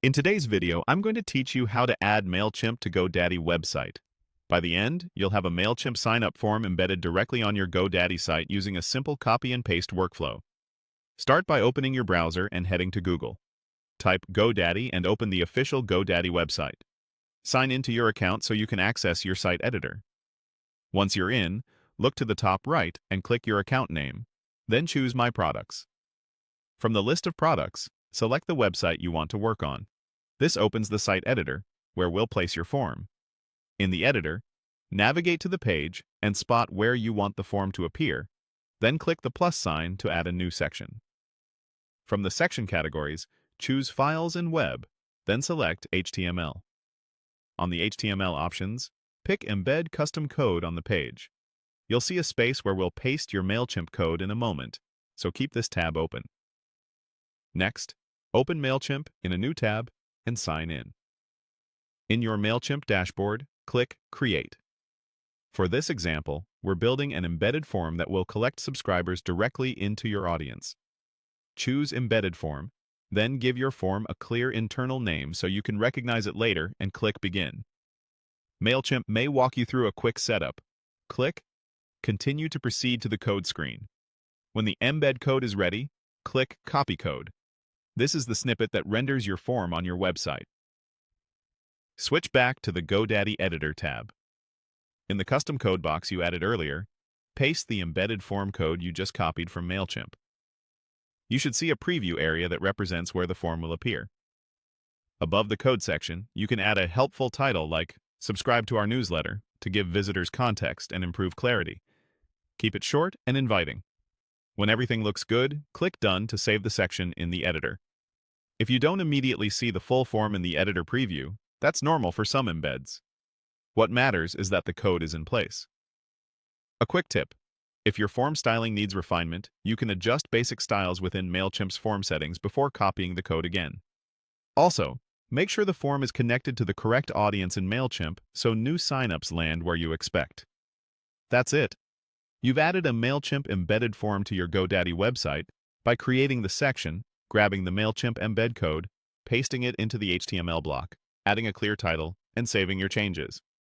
In today's video, I'm going to teach you how to add Mailchimp to GoDaddy website. By the end, you'll have a Mailchimp sign-up form embedded directly on your GoDaddy site using a simple copy and paste workflow. Start by opening your browser and heading to Google. Type GoDaddy and open the official GoDaddy website. Sign into your account so you can access your site editor. Once you're in, look to the top right and click your account name. Then choose My Products. From the list of products, select the website you want to work on. This opens the site editor, where we'll place your form. In the editor, navigate to the page and spot where you want the form to appear, then click the plus sign to add a new section. From the section categories, choose Files and Web, then select HTML. On the HTML options, pick Embed Custom Code on the page. You'll see a space where we'll paste your Mailchimp code in a moment, so keep this tab open. Next, open Mailchimp in a new tab and sign in. In your Mailchimp dashboard, click Create. For this example, we're building an embedded form that will collect subscribers directly into your audience. Choose Embedded Form, then give your form a clear internal name so you can recognize it later and click Begin. Mailchimp may walk you through a quick setup. Click Continue to proceed to the code screen. When the embed code is ready, click Copy Code. This is the snippet that renders your form on your website. Switch back to the GoDaddy Editor tab. In the custom code box you added earlier, paste the embedded form code you just copied from Mailchimp. You should see a preview area that represents where the form will appear. Above the code section, you can add a helpful title like Subscribe to our newsletter to give visitors context and improve clarity. Keep it short and inviting. When everything looks good, click Done to save the section in the editor. If you don't immediately see the full form in the editor preview, that's normal for some embeds. What matters is that the code is in place. A quick tip: if your form styling needs refinement, you can adjust basic styles within Mailchimp's form settings before copying the code again. Also, make sure the form is connected to the correct audience in Mailchimp so new signups land where you expect. That's it. You've added a Mailchimp embedded form to your GoDaddy website by creating the section, grabbing the Mailchimp embed code, pasting it into the HTML block, adding a clear title, and saving your changes.